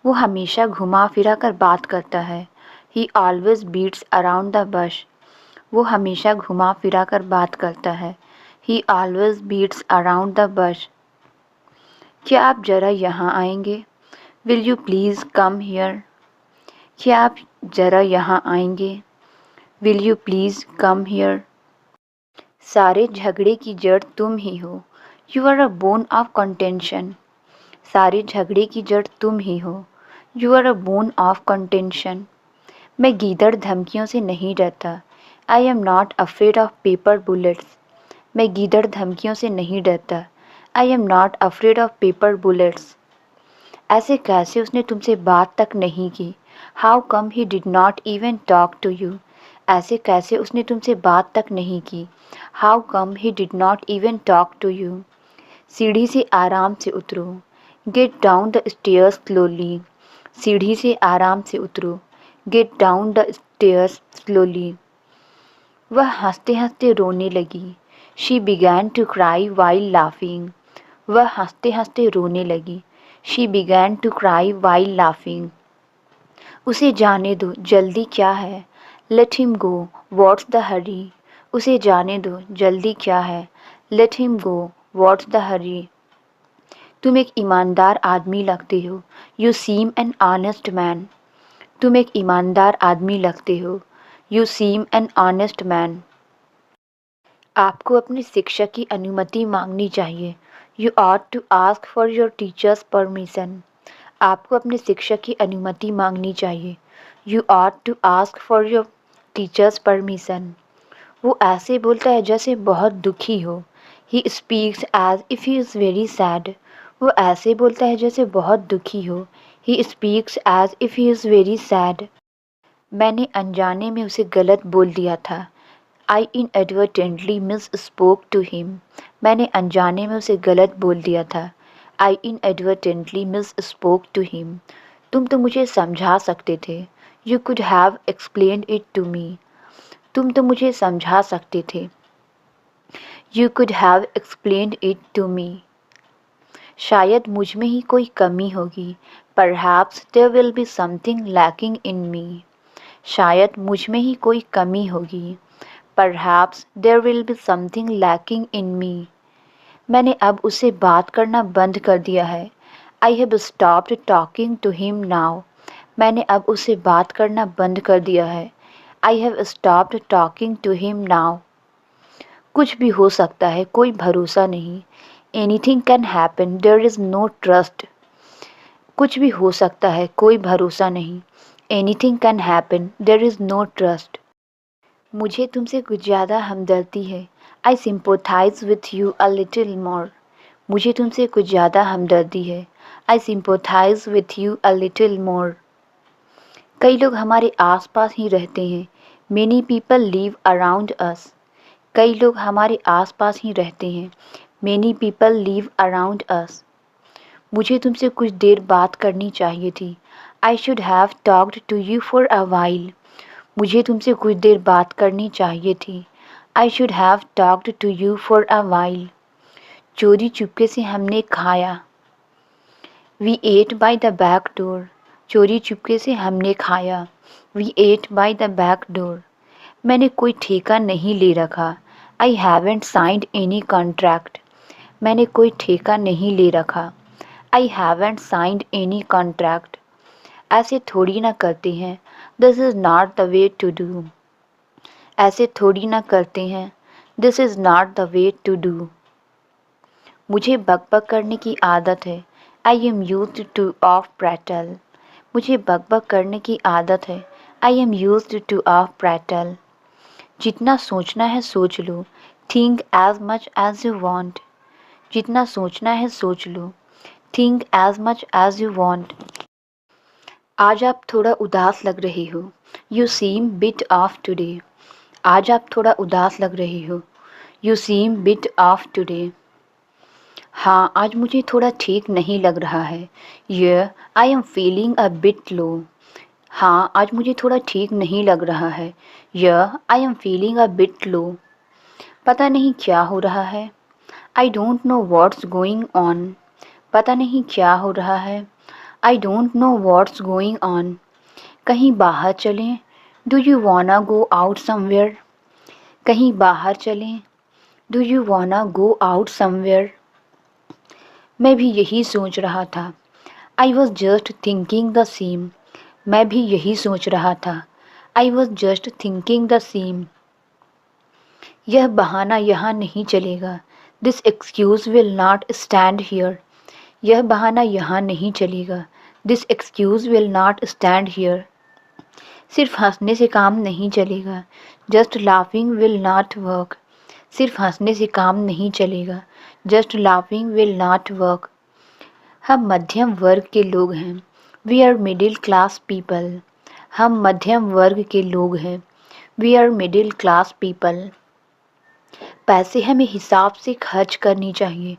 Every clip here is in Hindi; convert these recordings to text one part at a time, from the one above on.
वो हमेशा घुमा फिरा कर बात करता है। He always beats around the bush. वो हमेशा घुमा फिरा कर बात करता है। He always beats around the bush. क्या आप ज़रा यहाँ आएंगे? Will you please come here? क्या आप ज़रा यहाँ आएंगे? Will you please come here? सारे झगड़े की जड़ तुम ही हो। You are a bone of contention. सारे झगड़े की जड़ तुम ही हो। You are a bone of contention. मैं गीदड़ धमकियों से नहीं डरता। I am not afraid of paper bullets. मैं गीदड़ धमकियों से नहीं डरता। I am not afraid of paper bullets. ऐसे कैसे उसने तुमसे बात तक नहीं की? How come he did not even talk to you? ऐसे कैसे उसने तुमसे बात तक नहीं की? How come he did not even talk to you? सीढ़ी से आराम से उतरो। Get down the stairs slowly. सीढ़ी से आराम से उतरो। Get down the stairs slowly. वह हंसते हंसते रोने लगी। She began to cry while laughing. वह हंसते हंसते रोने लगी। She began to cry while laughing. उसे जाने दो, जल्दी क्या है? Let him go. What's the hurry? उसे जाने दो, जल्दी क्या है? Let him go. What's the hurry? तुम एक ईमानदार आदमी लगते हो। You seem an honest man. तुम एक ईमानदार आदमी लगते हो। You seem an honest man. आपको अपने शिक्षक की अनुमति मांगनी चाहिए। You ought to ask for your teacher's permission. आपको अपने शिक्षक की अनुमति मांगनी चाहिए। You ought to ask for your teacher's permission. वो ऐसे बोलता है जैसे बहुत दुखी हो। He speaks as if he is very sad. वो ऐसे बोलता है जैसे बहुत दुखी हो। He speaks as if he is very sad. मैंने अनजाने में उसे गलत बोल दिया था। I inadvertently misspoke to him. मैंने अनजाने में उसे गलत बोल दिया था। I inadvertently misspoke to him. तुम तो मुझे समझा सकते थे। You could have explained it to me. तुम तो मुझे समझा सकते थे। You could have explained it to me. शायद मुझ में ही कोई कमी होगी। Perhaps there will be something lacking in me. शायद मुझ में ही कोई कमी होगी। Perhaps there will be something lacking in me. मैंने अब उससे बात करना बंद कर दिया है। I have stopped talking to him now. मैंने अब उससे बात करना बंद कर दिया है। I have stopped talking to him now. कुछ भी हो सकता है, कोई भरोसा नहीं। Anything can happen. There is no trust. कुछ भी हो सकता है, कोई भरोसा नहीं। Anything can happen. There is no trust. मुझे तुमसे कुछ ज़्यादा हमदर्दी है। I sympathize with you a little more. मुझे तुमसे कुछ ज़्यादा हमदर्दी है। I sympathize with you a little more. कई लोग हमारे आसपास ही रहते हैं। Many people live around us. कई लोग हमारे आसपास ही रहते हैं। Many people live around us. मुझे तुमसे कुछ देर बात करनी चाहिए थी। I should have talked to you for a while. मुझे तुमसे कुछ देर बात करनी चाहिए थी। I should have talked to you for a while. चोरी चुपके से हमने खाया। We ate by the back door. चोरी चुपके से हमने खाया। We ate by the back door. मैंने कोई ठेका नहीं ले रखा। I haven't signed any contract. मैंने कोई ठेका नहीं ले रखा। I haven't signed any contract. ऐसे थोड़ी ना करते हैं। This is not the way to do. ऐसे थोड़ी ना करते हैं। This is not the way to do. मुझे बकबक करने की आदत है। I am used to of prattle. मुझे बकबक करने की आदत है। I am used to of prattle. जितना सोचना है सोच लो। Think as much as you want. जितना सोचना है सोच लो। Think as much as you want. आज आप थोड़ा उदास लग रहे हो। You seem bit off today. आज आप थोड़ा उदास लग रहे हो। You seem bit off today. हाँ, आज मुझे थोड़ा ठीक नहीं लग रहा है। Yeah, I am feeling a bit low. हाँ, आज मुझे थोड़ा ठीक नहीं लग रहा है। Yeah, I am feeling a bit low. पता नहीं क्या हो रहा है। I don't know what's going on. पता नहीं क्या हो रहा है। I don't know what's going on. कहीं बाहर चलें? Do you wanna go out somewhere? कहीं बाहर चलें? Do you wanna go out somewhere? मैं भी यही सोच रहा था। I was just thinking the same. मैं भी यही सोच रहा था। I was just thinking the same. यह बहाना यहाँ नहीं चलेगा। This excuse will not stand here. यह बहाना यहाँ नहीं चलेगा। This excuse will not stand here. सिर्फ हंसने से काम नहीं चलेगा। Just laughing will not work. सिर्फ हंसने से काम नहीं चलेगा। Just laughing will not work. हम मध्यम वर्ग के लोग हैं। We are middle class people. हम मध्यम वर्ग के लोग हैं। We are middle class people. पैसे हमें हिसाब से खर्च करनी चाहिए।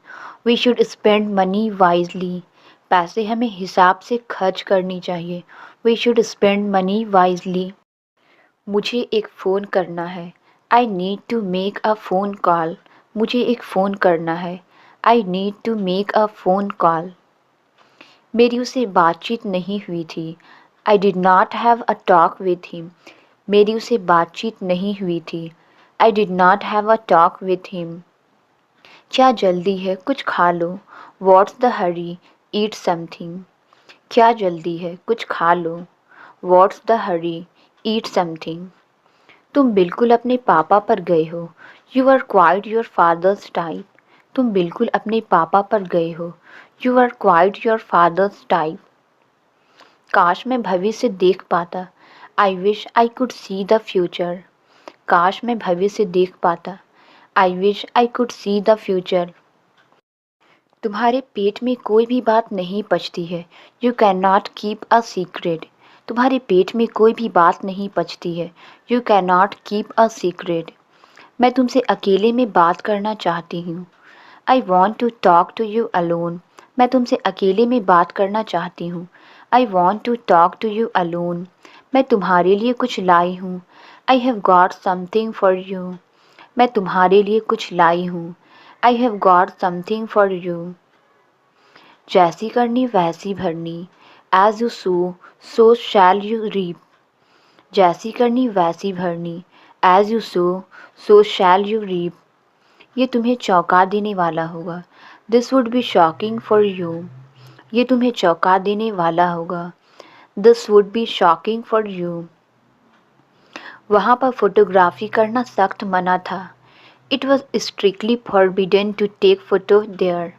We should spend money wisely. पैसे हमें हिसाब से खर्च करनी चाहिए। We should spend money wisely. मुझे एक फ़ोन करना है। I need to make a phone call. मुझे एक फ़ोन करना है। I need to make a phone call. मेरी उससे बातचीत नहीं हुई थी। I did not have a talk with him. मेरी उससे बातचीत नहीं हुई थी। I did not have a talk with him. क्या जल्दी है? कुछ खा लो। What's the hurry? Eat something. क्या जल्दी है? कुछ खा लो। What's the hurry? Eat something. तुम बिल्कुल अपने पापा पर गए हो। You are quite your father's type. तुम बिल्कुल अपने पापा पर गए हो। You are quite your father's type. काश मैं भविष्य देख पाता। I wish I could see the future. काश मैं भविष्य देख पाता। I wish I could see the future. तुम्हारे पेट में कोई भी बात नहीं पचती है। You cannot keep a secret. तुम्हारे पेट में कोई भी बात नहीं पचती है। You cannot keep a secret. मैं तुमसे अकेले में बात करना चाहती हूँ। I want to talk to you alone. मैं तुमसे अकेले में बात करना चाहती हूँ। I want to talk to you alone. मैं तुम्हारे लिए कुछ लाई हूँ। I have got something for you. मैं तुम्हारे लिए कुछ लाई हूँ। I have got something for you. जैसी करनी वैसी भरनी। As you sow, so shall you reap. जैसी करनी वैसी भरनी। As you sow, so shall you reap. ये तुम्हें चौंका देने वाला होगा। This would be shocking for you. ये तुम्हें चौंका देने वाला होगा। This would be shocking for you. वहाँ पर फोटोग्राफी करना सख्त मना था। It was strictly forbidden to take photo there.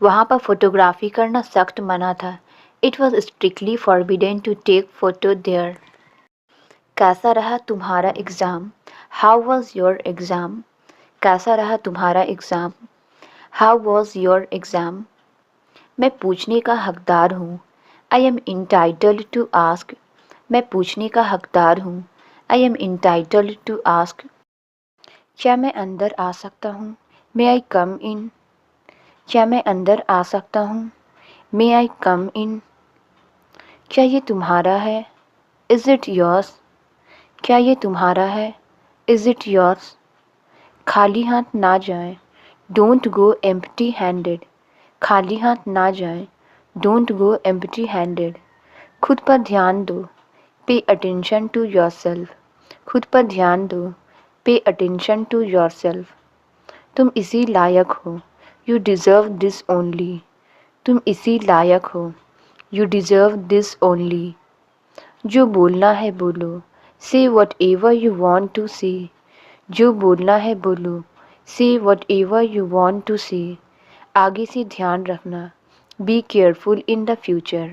वहाँ पर फोटोग्राफी करना सख्त मना था। It was strictly forbidden to take photo there. कैसा रहा तुम्हारा exam? How was your exam? कैसा रहा तुम्हारा exam? How was your exam? मैं पूछने का हकदार हूँ। I am entitled to ask. मैं पूछने का हकदार हूँ। I am entitled to ask. क्या मैं अंदर आ सकता हूँ? May I come in? क्या मैं अंदर आ सकता हूँ? May I come in? क्या ये तुम्हारा है? Is it yours? क्या ये तुम्हारा है? Is it yours? खाली हाथ ना जाएं। Don't go empty handed. खाली हाथ ना जाएं। Don't go empty handed. खुद पर ध्यान दो। Pay attention to yourself. खुद पर ध्यान दो। Pay attention to yourself. तुम इसी लायक हो। You deserve this only. तुम इसी लायक हो। You deserve this only. जो बोलना है बोलो। Say whatever you want to say. जो बोलना है बोलो। Say whatever you want to say. आगे से ध्यान रखना। Be careful in the future.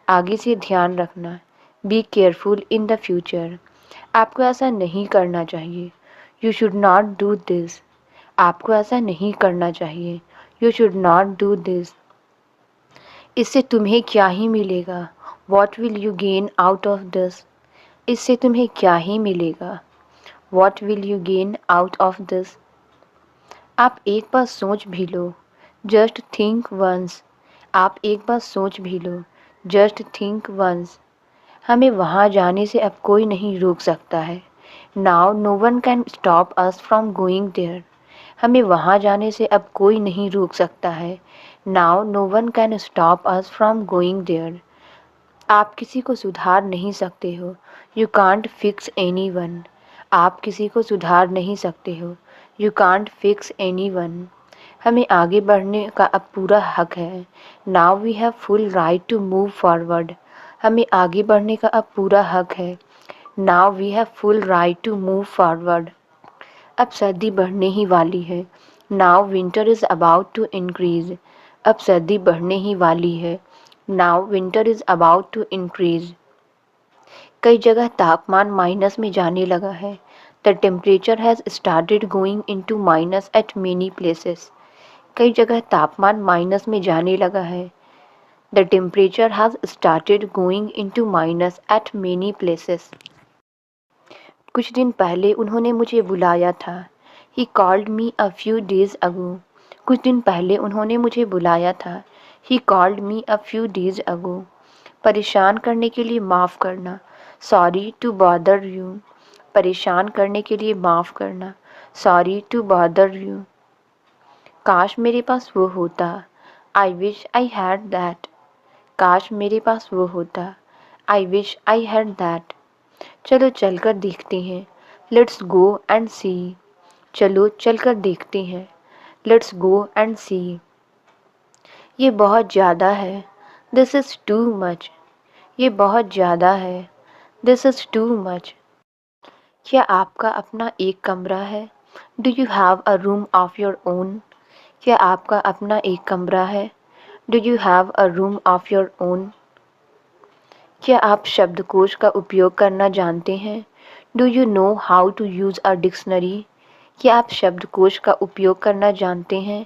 आगे से ध्यान रखना। Be careful in the future. आपको ऐसा नहीं करना चाहिए। You should not do this. आपको ऐसा नहीं करना चाहिए। You should not do this. इससे तुम्हें क्या ही मिलेगा? What will you gain out of this? इससे तुम्हें क्या ही मिलेगा? What will you gain out of this? आप एक बार सोच भी लो। Just think once. आप एक बार सोच भी लो। Just think once. हमें वहाँ जाने से अब कोई नहीं रोक सकता है। Now no one can stop us from going there. हमें वहाँ जाने से अब कोई नहीं रोक सकता है। Now no one can stop us from going there. आप किसी को सुधार नहीं सकते हो। You can't fix anyone. आप किसी को सुधार नहीं सकते हो। You can't fix anyone. हमें आगे बढ़ने का अब पूरा हक है। Now we have full right to move forward. हमें आगे बढ़ने का अब पूरा हक है। Now we have full right to move forward. अब सर्दी बढ़ने ही वाली है। Now winter is about to increase. अब सर्दी बढ़ने ही वाली है। Now winter is about to increase. कई जगह तापमान माइनस में जाने लगा है। The temperature has started going into minus at many places. कई जगह तापमान माइनस में जाने लगा है। The temperature has started going into minus at many places. कुछ दिन पहले उन्होंने मुझे बुलाया था। He called me a few days ago. कुछ दिन पहले उन्होंने मुझे बुलाया था। He called me a few days ago. परेशान करने के लिए माफ़ करना। Sorry to bother you. परेशान करने के लिए माफ़ करना। Sorry to bother you. काश मेरे पास वो होता। I wish I had that. काश मेरे पास वो होता। I wish I had that. चलो चलकर देखते हैं। Let's go and see. चलो चलकर देखते हैं। Let's go and see. ये बहुत ज़्यादा है। This is too much. ये बहुत ज़्यादा है। This is too much. क्या आपका अपना एक कमरा है? Do you have a room of your own? क्या आपका अपना एक कमरा है? Do you have a room of your own? क्या आप शब्दकोश का उपयोग करना जानते हैं? Do you know how to use a dictionary? क्या आप शब्दकोश का उपयोग करना जानते हैं?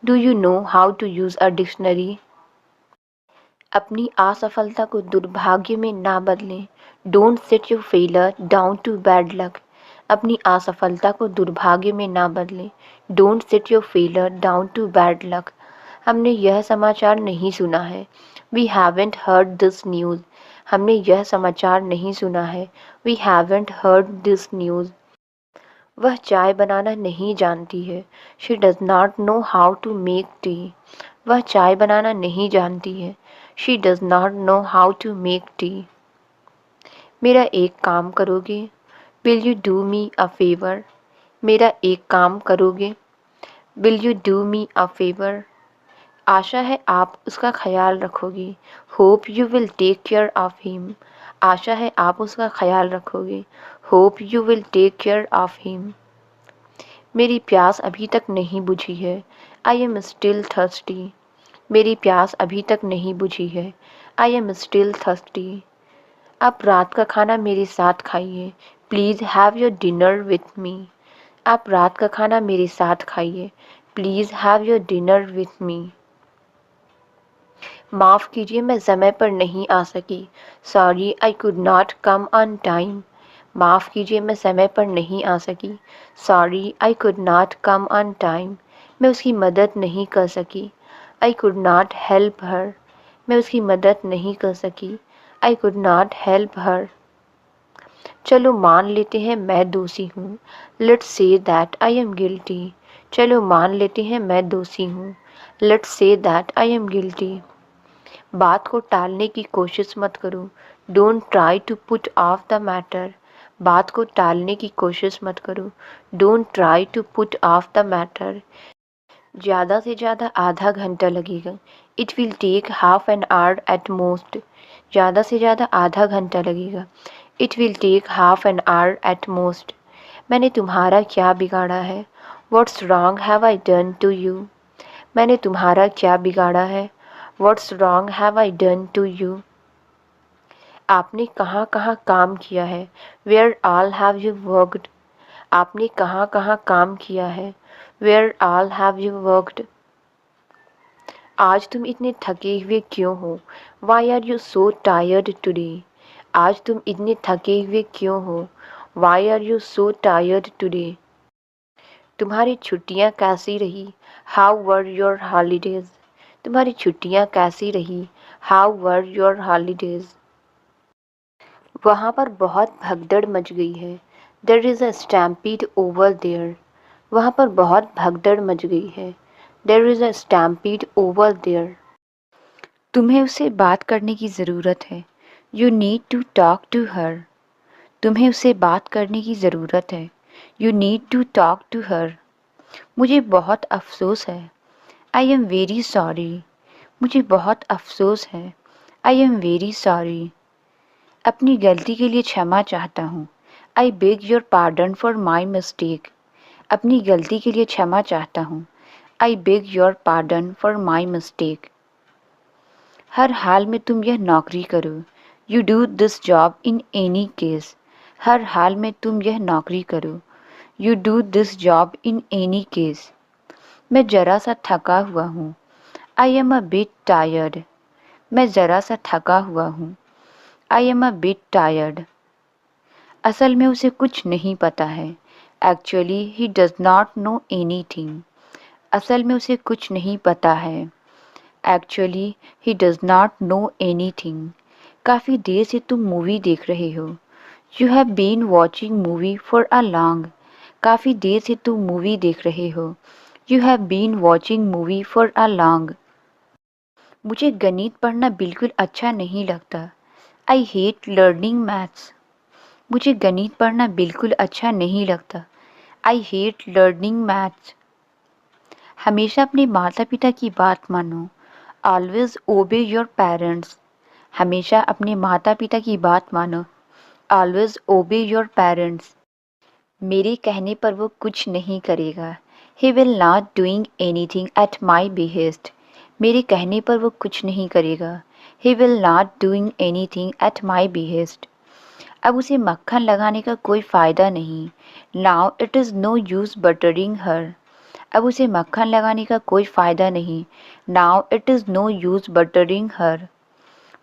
Do you know how to use a dictionary? अपनी असफलता को दुर्भाग्य में ना बदलें। Don't set your failure down to bad luck. अपनी असफलता को दुर्भाग्य में ना बदलें। Don't set your failure down to bad luck. हमने यह समाचार नहीं सुना है। We haven't heard this news. हमने यह समाचार नहीं सुना है। We haven't heard this news. वह चाय बनाना नहीं जानती है। She does not know how to make tea. वह चाय बनाना नहीं जानती है। She does not know how to make T. मेरा एक काम करोगे? Will you do me a favour? मेरा एक काम करोगे? Will you do me a favour? आशा है आप उसका ख्याल रखोगे। Hope you will take care of him. आशा है आप उसका ख्याल रखोगे। Hope you will take care of him. मेरी प्यास अभी तक नहीं बुझी है। I am still thirsty. मेरी प्यास अभी तक नहीं बुझी है। I am still thirsty. आप रात का खाना मेरे साथ खाइए। Please have your dinner with me. आप रात का खाना मेरे साथ खाइए। Please have your dinner with me. माफ़ कीजिए मैं समय पर नहीं आ सकी। Sorry I could not come on time. माफ़ कीजिए मैं समय पर नहीं आ सकी। Sorry I could not come on time. मैं उसकी मदद नहीं कर सकी। I could not help her. मैं उसकी मदद नहीं कर सकी। I could not help her. चलो मान लेते हैं मैं दोषी हूँ। Let's say that I am guilty. चलो मान लेते हैं मैं दोषी हूँ। Let's say that I am guilty. बात को टालने की कोशिश मत करो। Don't try to put off the matter. बात को टालने की कोशिश मत करो। Don't try to put off the matter. ज़्यादा से ज़्यादा आधा घंटा लगेगा। It will take half an hour at most. ज़्यादा से ज़्यादा आधा घंटा लगेगा। It will take half an hour at most. मैंने तुम्हारा क्या बिगाड़ा है? What's wrong have I done to you? मैंने तुम्हारा क्या बिगाड़ा है? What's wrong have I done to you? आपने कहाँ कहाँ काम किया है? Where all have you worked? आपने कहाँ कहाँ काम किया है? Where all have you worked? आज तुम इतने थके हुए क्यों हो? Why are you so tired today? आज तुम इतने थके हुए क्यों हो? Why are you so tired today? तुम्हारी छुट्टियाँ कैसी रही? How were your holidays? तुम्हारी छुट्टियाँ कैसी रही? How were your holidays? वहाँ पर बहुत भगदड़ मच गई है। There is a stampede over there. वहाँ पर बहुत भगदड़ मच गई है। There is a stampede over there. तुम्हें उससे बात करने की ज़रूरत है। You need to talk to her. तुम्हें उससे बात करने की ज़रूरत है. You need to talk to her. मुझे बहुत अफ़सोस है. I am very sorry. मुझे बहुत अफ़सोस है. I am very sorry. अपनी गलती के लिए क्षमा चाहता हूँ. I beg your pardon for my mistake. अपनी गलती के लिए क्षमा चाहता हूँ. I beg your pardon for my mistake. हर हाल में तुम यह नौकरी करो. You do this job in any case. हर हाल में तुम यह नौकरी करो. You do this job in any case. मैं ज़रा सा थका हुआ हूँ. I am a bit tired. मैं ज़रा सा थका हुआ हूँ. I am a bit tired. असल में उसे कुछ नहीं पता है. Actually, he does not know anything. असल में उसे कुछ नहीं पता है. Actually, he does not know anything. काफ़ी देर से तुम मूवी देख रहे हो. You have been watching movie for a long. काफ़ी देर से तुम मूवी देख रहे हो. You have been watching movie for a long. मुझे गणित पढ़ना बिल्कुल अच्छा नहीं लगता. I hate learning maths. मुझे गणित पढ़ना बिल्कुल अच्छा नहीं लगता. I hate learning maths. हमेशा अपने माता पिता की बात मानो. Always obey your parents. हमेशा अपने माता पिता की बात मानो. Always obey your parents. मेरे कहने पर वो कुछ नहीं करेगा. He will not doing anything at my behest. मेरे कहने पर वो कुछ नहीं करेगा. He will not doing anything at my behest. अब उसे मक्खन लगाने का कोई फ़ायदा नहीं. Now it is no use buttering her. अब उसे मक्खन लगाने का कोई फ़ायदा नहीं. Now it is no use buttering her.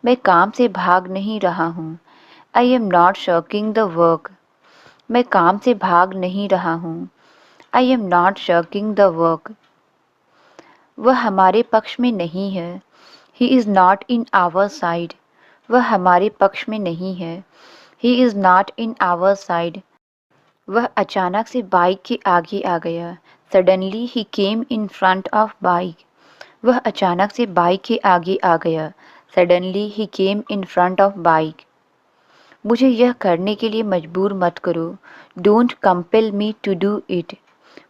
मैं काम से भाग नहीं रहा हूँ. I am not shirking the work. मैं काम से भाग नहीं रहा हूँ. I am not shirking the work. वह हमारे पक्ष में नहीं है. He is not in our side. वह हमारे पक्ष में नहीं है. He is not in our side. वह अचानक से बाइक के आगे आ गया. Suddenly he came in front of bike. वह अचानक से बाइक के आगे आ गया. Suddenly he came in front of bike. मुझे यह करने के लिए मजबूर मत करो. Don't compel me to do it.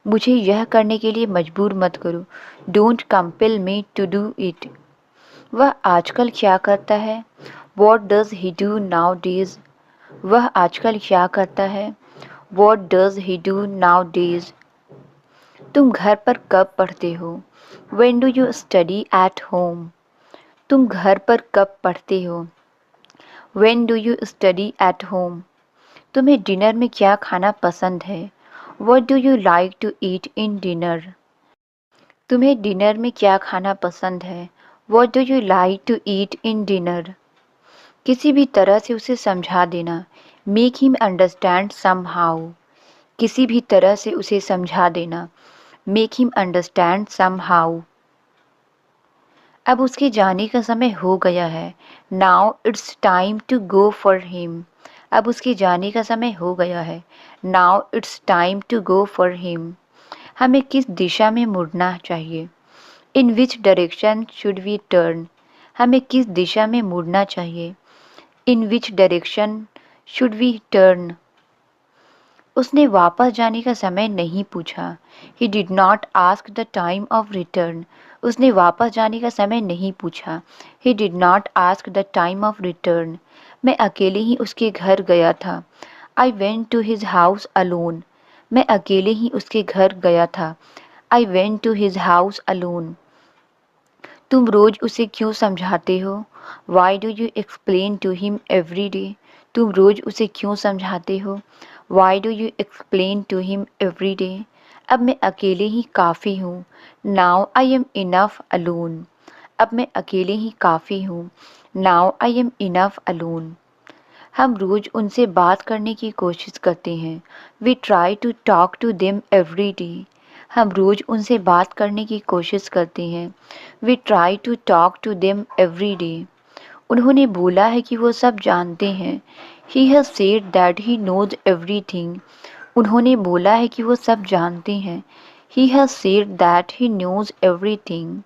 मुझे यह करने के लिए मजबूर मत करो. Don't compel me to do it. वह आजकल क्या करता है? What does he do nowadays? वह आजकल क्या करता है? What does he do nowadays? तुम घर पर कब पढ़ते हो? When do you study at home? तुम घर पर कब पढ़ते हो? When do you study at home? तुम्हें डिनर में क्या खाना पसंद है? What do you like to eat in dinner? तुम्हें डिनर में क्या खाना पसंद है? What do you like to eat in dinner? किसी भी तरह से उसे समझा देना. Make him understand somehow. किसी भी तरह से उसे समझा देना. Make him understand somehow. अब उसके जाने का समय हो गया है. Now it's time to go for him. अब उसके जाने का समय हो गया है. Now it's time to go for him. हमें किस दिशा में मुड़ना चाहिए? In which direction should we turn? हमें किस दिशा में मुड़ना चाहिए? In which direction should we turn? उसने वापस जाने का समय नहीं पूछा. He did not ask the time of return. उसने वापस जाने का समय नहीं पूछा. He did not ask the time of return. मैं अकेले ही उसके घर गया था. I went to his house alone. मैं अकेले ही उसके घर गया था. I went to his house alone. तुम रोज़ उसे क्यों समझाते हो? Why do you explain to him every day? तुम रोज़ उसे क्यों समझाते हो? Why do you explain to him every day? अब मैं अकेले ही काफ़ी हूँ. Now I am enough alone. अब मैं अकेले ही काफ़ी हूँ. Now I am enough alone. हम रोज़ उनसे बात करने की कोशिश करते हैं. We try to talk to them every day. हम रोज़ उनसे बात करने की कोशिश करते हैं. We try to talk to them every day. उन्होंने बोला है कि वो सब जानते हैं. He has said that he knows everything. उन्होंने बोला है कि वो सब जानते हैं. He has said that he knows everything.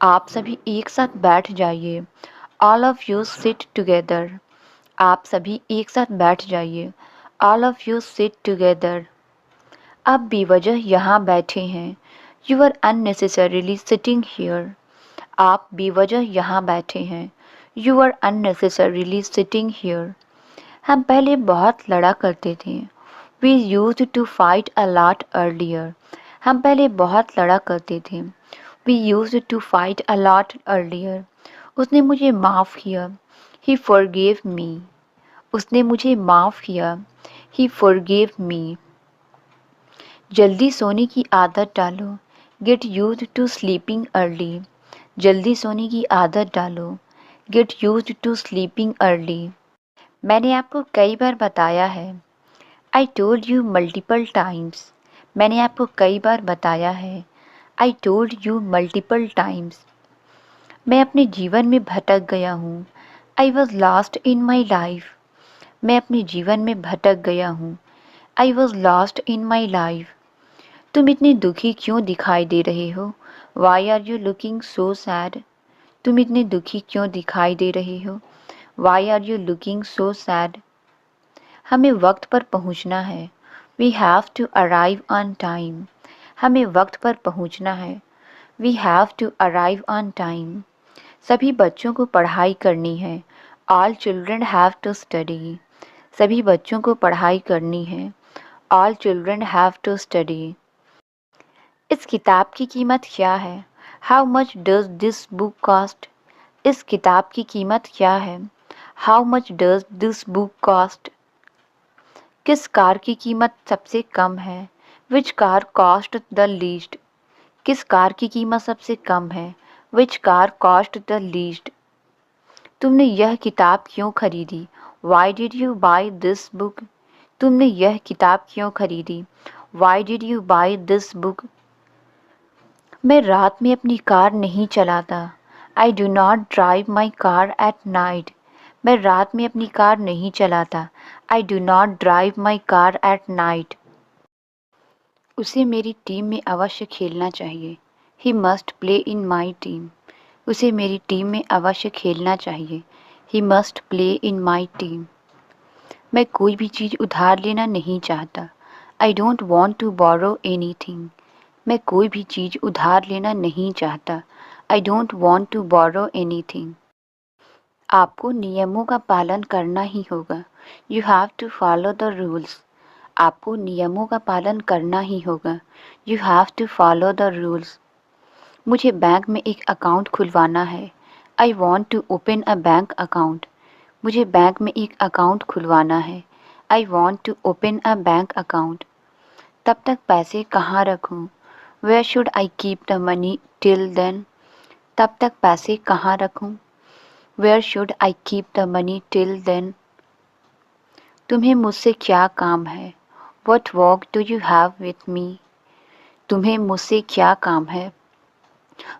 आप सभी एक साथ बैठ जाइए. All of you sit together. आप सभी एक साथ बैठ जाइए। All of you sit together. आप बेवजह यहाँ बैठे हैं। You are unnecessarily sitting here. आप बेवजह यहाँ बैठे हैं। You are unnecessarily sitting here. हम पहले बहुत लड़ा करते थे। We used to fight a lot earlier. हम पहले बहुत लड़ा करते थे। We used to fight a lot earlier. उसने मुझे माफ़ किया। He forgave me. उसने मुझे माफ़ किया। He forgave me. जल्दी सोने की आदत डालो। Get used to sleeping early. जल्दी सोने की आदत डालो। Get used to sleeping early. मैंने आपको कई बार बताया है। I told you multiple times. मैंने आपको कई बार बताया है। I told you multiple times. मैं अपने जीवन में भटक गया हूँ। I was lost in my life. मैं अपने जीवन में भटक गया हूँ। I was lost in my life. तुम इतनी दुखी क्यों दिखाई दे रहे हो? Why are you looking so sad? तुम इतने दुखी क्यों दिखाई दे रहे हो? Why are you looking so sad? हमें वक्त पर पहुंचना है। We have to arrive on time. हमें वक्त पर पहुंचना है। We have to arrive on time. सभी बच्चों को पढ़ाई करनी है। All children have to study. सभी बच्चों को पढ़ाई करनी है। All children have to study. इस किताब की कीमत क्या है? How much does this book cost? इस किताब की कीमत क्या है? How much does this book cost? किस कार की कीमत सबसे कम है? Which car cost the least? किस कार की कीमत सबसे कम है? Which car cost the least? तुमने यह किताब क्यों खरीदी? Why did you buy this book? तुमने यह किताब क्यों खरीदी? Why did you buy this book? मैं रात में अपनी कार नहीं चलाता। I do not drive my car at night. मैं रात में अपनी कार नहीं चलाता। I do not drive my car at night. उसे मेरी टीम में अवश्य खेलना चाहिए। He must play in my team. उसे मेरी टीम में अवश्य खेलना चाहिए। He must play in my team. मैं कोई भी चीज़ उधार लेना नहीं चाहता। I don't want to borrow any thing. मैं कोई भी चीज़ उधार लेना नहीं चाहता। I don't want to borrow anything. आपको नियमों का पालन करना ही होगा। You have to follow the rules. आपको नियमों का पालन करना ही होगा। You have to follow the rules. मुझे बैंक में एक अकाउंट खुलवाना है। I want to open a bank account. मुझे बैंक में एक अकाउंट खुलवाना है। I want to open a bank account. तब तक पैसे कहाँ रखूँ? Where should I keep the money till then? तब तक पैसे कहाँ रखूँ? Where should I keep the money till then? तुम्हें मुझसे क्या काम है? What work do you have with me? तुम्हें मुझसे क्या काम है?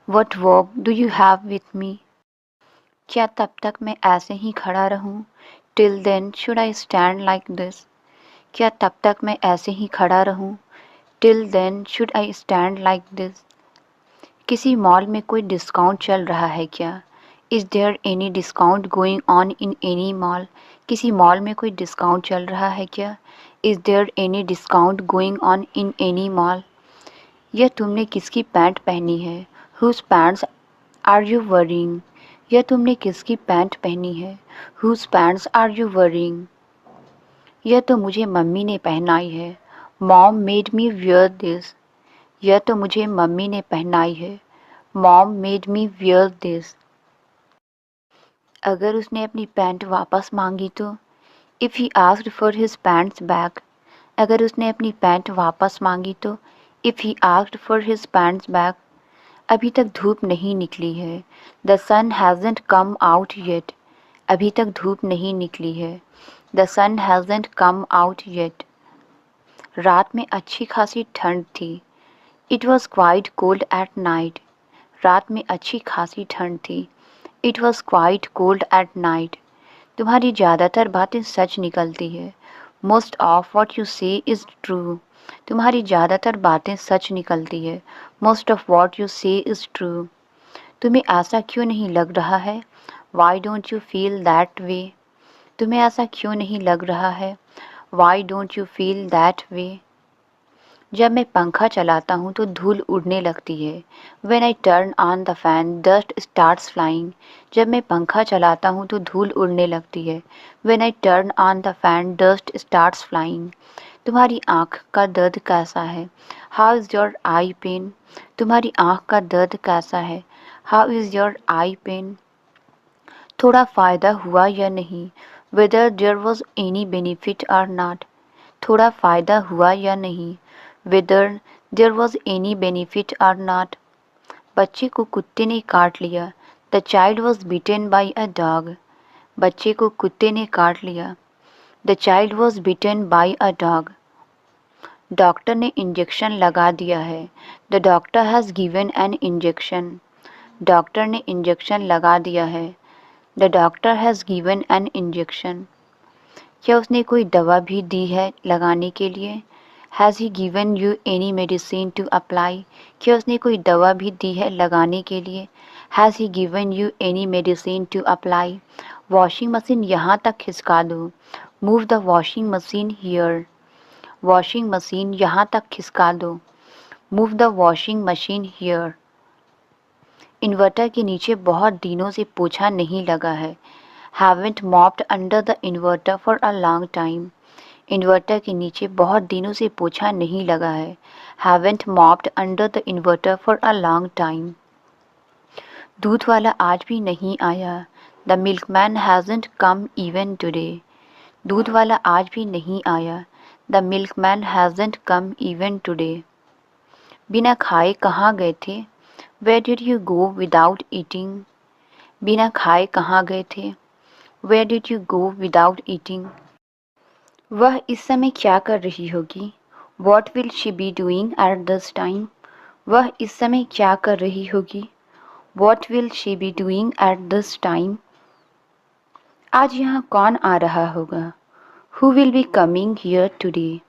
What work do you have with me? क्या तब तक मैं ऐसे ही खड़ा रहूँ? Till then should I stand like this? क्या तब तक मैं ऐसे ही खड़ा रहूँ? Till then should I stand like this? किसी मॉल में कोई डिस्काउंट चल रहा है क्या? Is there any discount going on in any mall? किसी मॉल में कोई डिस्काउंट चल रहा है क्या? Is there any discount going on in any mall? यह तुमने किसकी पैंट पहनी है? Whose pants are you wearing? यह तुमने किसकी पैंट पहनी है? Whose pants are you wearing? यह तो मुझे मम्मी ने पहनाई है। Mom made me wear this. यह तो मुझे मम्मी ने पहनाई है। Mom made me wear this. अगर उसने अपनी पैंट वापस मांगी तो? If he asked for his pants back. अगर उसने अपनी पैंट वापस मांगी तो? If he asked for his pants back. अभी तक धूप नहीं निकली है। The sun hasn't come out yet. अभी तक धूप नहीं निकली है। The sun hasn't come out yet. रात में अच्छी खासी ठंड थी। It was quite cold at night. रात में अच्छी खासी ठंड थी। It was quite cold at night. तुम्हारी ज़्यादातर बातें सच निकलती है। मोस्ट ऑफ वॉट यू से इज़ ट्रू। तुम्हारी ज़्यादातर बातें सच निकलती है। मोस्ट ऑफ वॉट यू से इज़ ट्रू। तुम्हें ऐसा क्यों नहीं लग रहा है? Why don't you feel that way? तुम्हें ऐसा क्यों नहीं लग रहा है? Why don't you feel that way? जब मैं पंखा चलाता हूँ तो धूल उड़ने लगती है। When I turn on the fan, dust starts flying. जब मैं पंखा चलाता हूँ तो धूल उड़ने लगती है। When I turn on the fan, dust starts flying. तुम्हारी आँख का दर्द कैसा है? How is your eye pain? तुम्हारी आँख का दर्द कैसा है? How is your eye pain? थोड़ा फ़ायदा हुआ या नहीं? Whether there was any benefit or not. थोड़ा फ़ायदा हुआ या नहीं? Whether there was any benefit or not. बच्चे को कुत्ते ने काट लिया। The child was bitten by a dog. बच्चे को कुत्ते ने काट लिया। The child was bitten by a dog. Doctor ने इंजेक्शन लगा दिया है। The doctor has given an injection. Doctor ने इंजेक्शन लगा दिया है। The doctor has given an injection. क्या उसने कोई दवा भी दी है लगाने के लिए? Has he given you any medicine to apply? क्या उसने कोई दवा भी दी है लगाने के लिए? Has he given you any medicine to apply? Washing machine यहाँ तक खिसका दो। Move the washing machine here. Washing machine यहाँ तक खिसका दो। Move the washing machine here. Inverter के नीचे बहुत दिनों से पोछा नहीं लगा है। Haven't mopped under the inverter for a long time. Inverter के नीचे बहुत दिनों से पोछा नहीं लगा है। Haven't mopped under the inverter for a long time. दूध वाला आज भी नहीं आया। The milkman hasn't come even today. दूध वाला आज भी नहीं आया। The milkman hasn't come even today. बिना खाए कहाँ गए थे? Where did you go without eating? बिना खाए कहाँ गए थे? Where did you go without eating? वह इस समय क्या कर रही होगी? What will she be doing at this time? वह इस समय क्या कर रही होगी? What will she be doing at this time? आज यहाँ कौन आ रहा होगा? Who will be coming here today?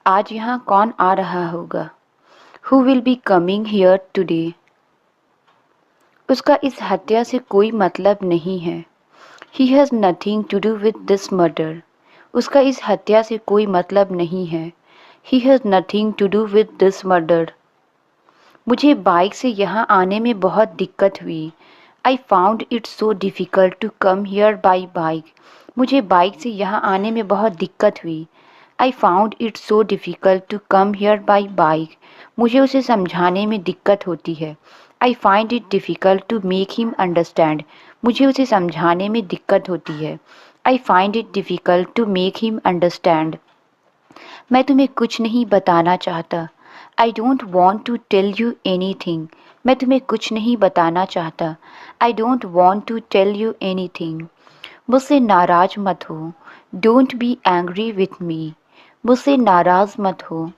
आज यहाँ कौन आ रहा होगा? Who will be coming here today? उसका इस हत्या से कोई मतलब नहीं है। He has nothing to do with this murder. उसका इस हत्या से कोई मतलब नहीं है। He has nothing to do with this murder. मुझे बाइक से यहाँ आने में बहुत दिक्कत हुई। I found it so difficult to come here by bike. मुझे बाइक से यहाँ आने में बहुत दिक्कत हुई। I found it so difficult to come here by bike. मुझे उसे समझाने में दिक्कत होती है। I find it difficult to make him understand. मुझे उसे समझाने में दिक्कत होती है। I find it difficult to make him understand. मैं तुम्हें कुछ नहीं बताना चाहता। I don't want to tell you anything. मैं तुम्हें कुछ नहीं बताना चाहता। I don't want to tell you anything. मुझसे नाराज मत हो। Don't be angry with me. मुझसे नाराज मत हो।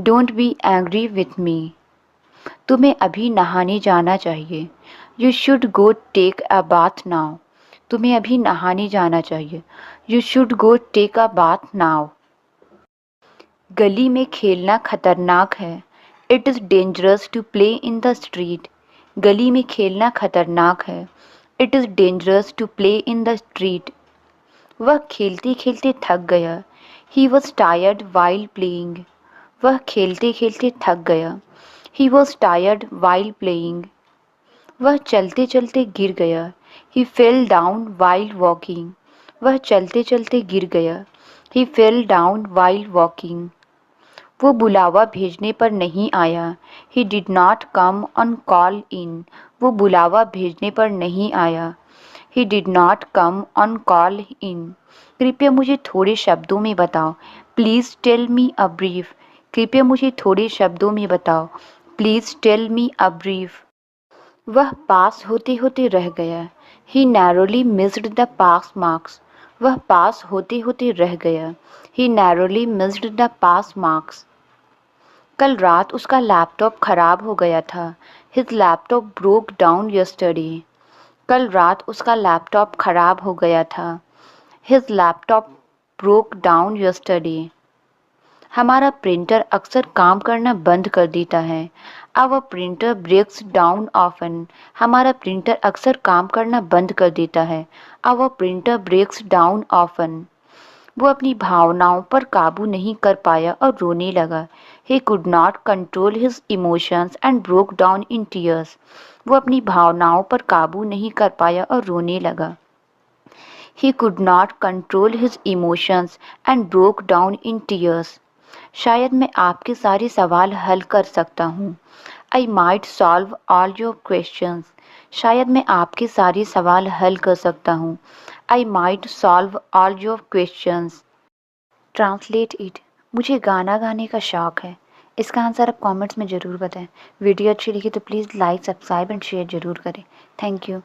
Don't be angry with me. तुम्हें अभी नहाने जाना चाहिए। You should go take a bath now. तुम्हें अभी नहाने जाना चाहिए। You should go take a bath now. गली में खेलना खतरनाक है। It is dangerous to play in the street. गली में खेलना खतरनाक है। It is dangerous to play in the street. वह खेलते खेलते थक गया। He was tired while playing. वह खेलते खेलते थक गया। He was tired while playing. वह चलते चलते गिर गया। He fell down while walking. वह चलते चलते गिर गया। He fell down while walking. वो बुलावा भेजने पर नहीं आया। He did not come on call in. वो बुलावा भेजने पर नहीं आया। He did not come on call in. कृपया मुझे थोड़े शब्दों में बताओ। Please tell me a brief. कृपया मुझे थोड़े शब्दों में बताओ। Please tell me a brief. वह पास होते होते रह गया। He narrowly missed the pass marks. वह पास होते होते रह गया। He narrowly missed the pass marks. कल रात उसका लैपटॉप खराब हो गया था। His laptop broke down yesterday. कल रात उसका लैपटॉप खराब हो गया था। His laptop broke down yesterday. हमारा प्रिंटर अक्सर काम करना बंद कर देता है। Our printer breaks down often. हमारा प्रिंटर अक्सर काम करना बंद कर देता है। Our printer breaks down often. वो अपनी भावनाओं पर काबू नहीं कर पाया और रोने लगा। He could not control his emotions and broke down in tears. वो अपनी भावनाओं पर काबू नहीं कर पाया और रोने लगा। He could not control his emotions and broke down in tears. शायद मैं आपके सारे सवाल हल कर सकता हूँ। I might solve all your questions. शायद मैं आपके सारे सवाल हल कर सकता हूँ। I might solve all your questions. Translate it. मुझे गाना गाने का शौक़ है। इसका आंसर आप कमेंट्स में ज़रूर बताएं। वीडियो अच्छी लगी तो please like, subscribe and share ज़रूर करें। Thank you.